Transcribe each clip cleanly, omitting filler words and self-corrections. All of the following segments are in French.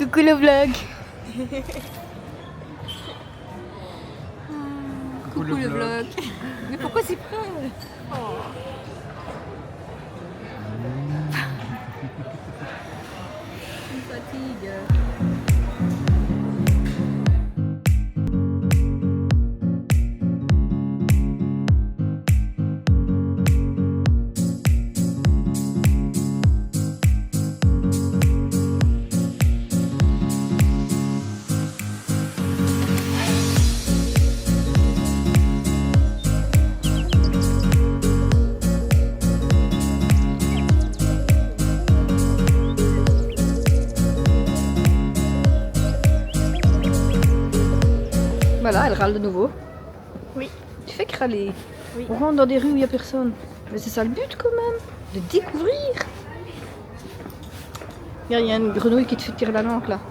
Coucou le vlog. Coucou le vlog. Mais pourquoi c'est prêt? Je me fatigue. Voilà, elle râle de nouveau. Oui. Tu fais que râler. Oui. On rentre dans des rues où il n'y a personne. Mais c'est ça le but quand même, de découvrir. Regarde, il y a une grenouille qui te fait tirer la langue là.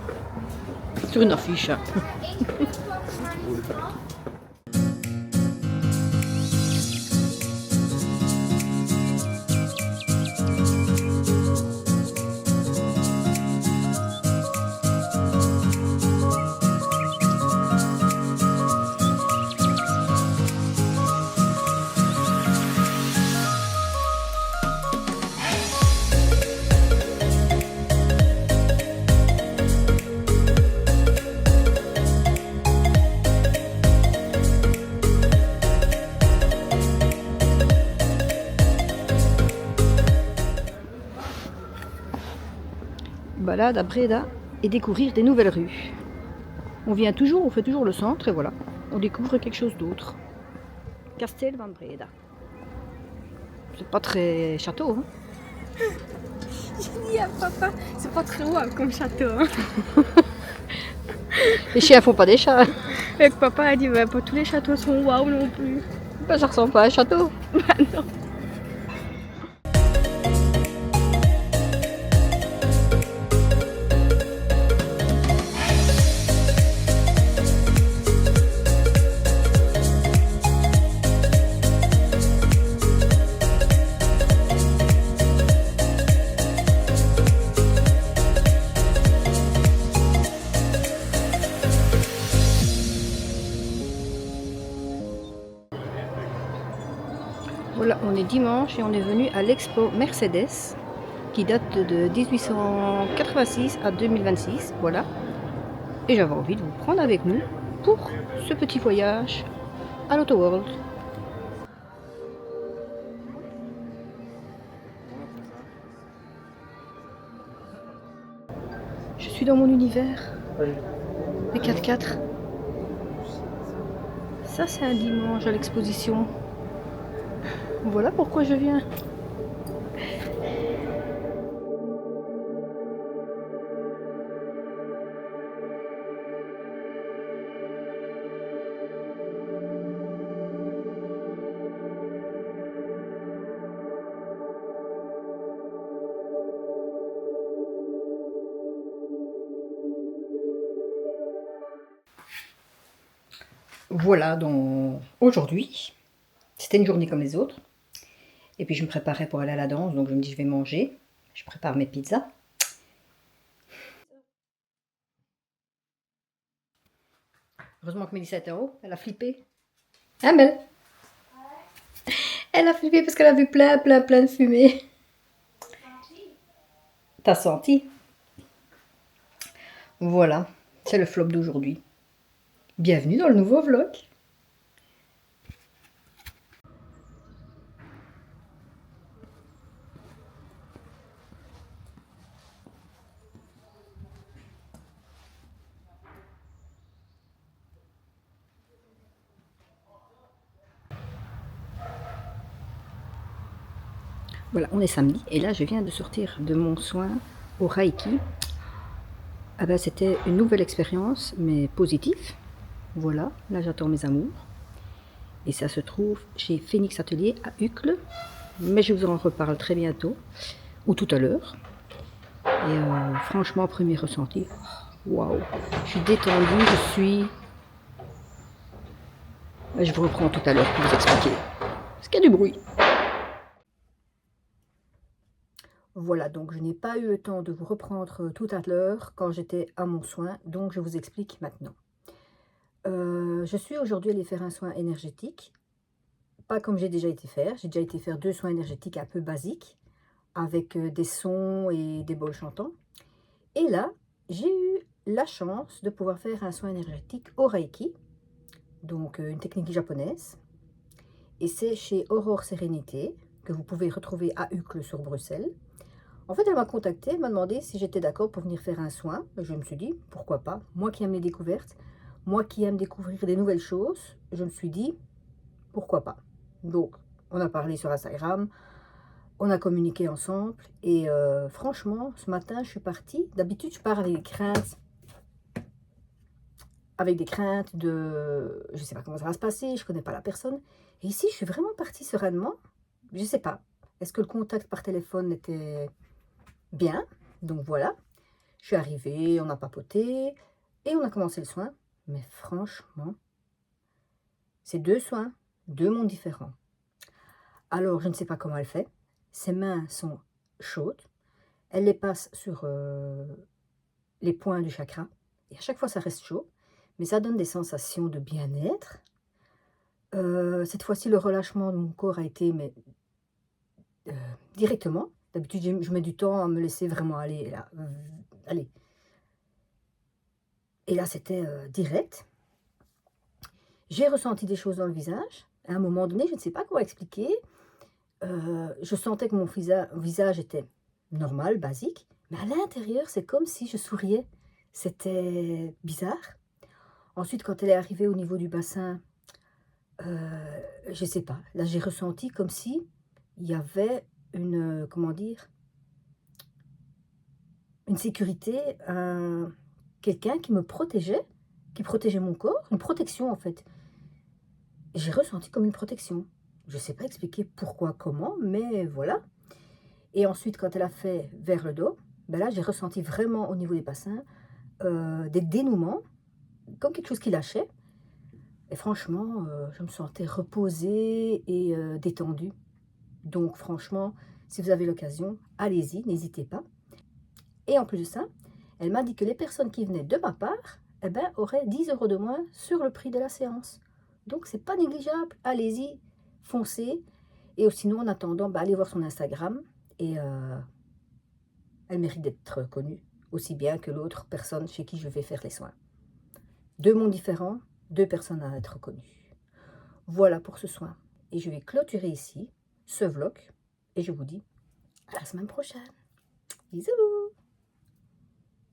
Sur une affiche. Balade à Breda et découvrir des nouvelles rues. On vient toujours, on fait toujours le centre et voilà, on découvre quelque chose d'autre. Castel van Breda. C'est pas très château, hein? J'ai dit à papa, c'est pas très loin comme château. Hein. Les chiens font pas des chats. Et papa a dit, bah, pas tous les châteaux sont waouh non plus. Ben, ça ressemble pas à un château. Bah non. Voilà, on est dimanche et on est venu à l'expo Mercedes qui date de 1886 à 2026, voilà. Et j'avais envie de vous prendre avec nous pour ce petit voyage à l'Auto World. Je suis dans mon univers. Les 4x4. Ça c'est un dimanche à l'exposition. Voilà pourquoi je viens. Voilà, donc aujourd'hui, c'était une journée comme les autres. Et puis je me préparais pour aller à la danse, donc je me dis je vais manger. Je prépare mes pizzas. Heureusement que Mélissa était en haut, elle a flippé. Hein Mel? Elle a flippé parce qu'elle a vu plein de fumée. T'as senti? Voilà, c'est le flop d'aujourd'hui. Bienvenue dans le nouveau vlog. Voilà, on est samedi et là je viens de sortir de mon soin au Reiki. Ah ben, c'était une nouvelle expérience mais positive. Voilà, là j'attends mes amours. Et ça se trouve chez Phoenix Atelier à Uccle. Mais je vous en reparle très bientôt ou tout à l'heure. Et franchement, premier ressenti, waouh, je suis détendue, je suis... Je vous reprends tout à l'heure pour vous expliquer. Parce qu'il y a du bruit. Voilà, donc je n'ai pas eu le temps de vous reprendre tout à l'heure quand j'étais à mon soin, donc je vous explique maintenant. Je suis aujourd'hui allée faire un soin énergétique, pas comme j'ai déjà été faire. J'ai déjà été faire 2 soins énergétiques un peu basiques, avec, des sons et des bols chantants. Et là, j'ai eu la chance de pouvoir faire un soin énergétique au Reiki, donc, une technique japonaise. Et c'est chez Aurore Sérénité, que vous pouvez retrouver à Uccle sur Bruxelles. En fait, elle m'a contactée, elle m'a demandé si j'étais d'accord pour venir faire un soin. Je me suis dit, pourquoi pas? Moi qui aime les découvertes, moi qui aime découvrir des nouvelles choses, je me suis dit, pourquoi pas? Donc, on a parlé sur Instagram, on a communiqué ensemble, et franchement, ce matin, je suis partie. D'habitude, je pars avec des craintes de, je sais pas comment ça va se passer, je connais pas la personne. Et ici, je suis vraiment partie sereinement. Je sais pas. Est-ce que le contact par téléphone était bien? Donc voilà. Je suis arrivée, on a papoté et on a commencé le soin. Mais franchement, c'est 2 soins, 2 mondes différents. Alors, je ne sais pas comment elle fait. Ses mains sont chaudes. Elle les passe sur les points du chakra. Et à chaque fois, ça reste chaud. Mais ça donne des sensations de bien-être. Cette fois-ci, le relâchement de mon corps a été mais, directement. D'habitude, je mets du temps à me laisser vraiment aller. Là, allez. Et là, c'était direct. J'ai ressenti des choses dans le visage. À un moment donné, je ne sais pas comment expliquer. Je sentais que mon visage était normal, basique. Mais à l'intérieur, c'est comme si je souriais. C'était bizarre. Ensuite, quand elle est arrivée au niveau du bassin, je sais pas. Là, j'ai ressenti comme si il y avait une, comment dire? Une sécurité, quelqu'un qui me protégeait, qui protégeait mon corps, une protection en fait. J'ai ressenti comme une protection. Je sais pas expliquer pourquoi, comment, mais voilà. Et ensuite, quand elle a fait vers le dos, ben là, j'ai ressenti vraiment au niveau des bassins, des dénouements, comme quelque chose qui lâchait. Et franchement, je me sentais reposée et détendue. Donc franchement, si vous avez l'occasion, allez-y, n'hésitez pas. Et en plus de ça, elle m'a dit que les personnes qui venaient de ma part, eh ben, auraient 10 € de moins sur le prix de la séance. Donc c'est pas négligeable, allez-y, foncez. Et sinon, en attendant, bah, allez voir son Instagram. Et elle mérite d'être connue, aussi bien que l'autre personne chez qui je vais faire les soins. 2 mondes différents, 2 personnes à être connues. Voilà pour ce soin. Et je vais clôturer ici ce vlog. Et je vous dis à la semaine prochaine. Bisous!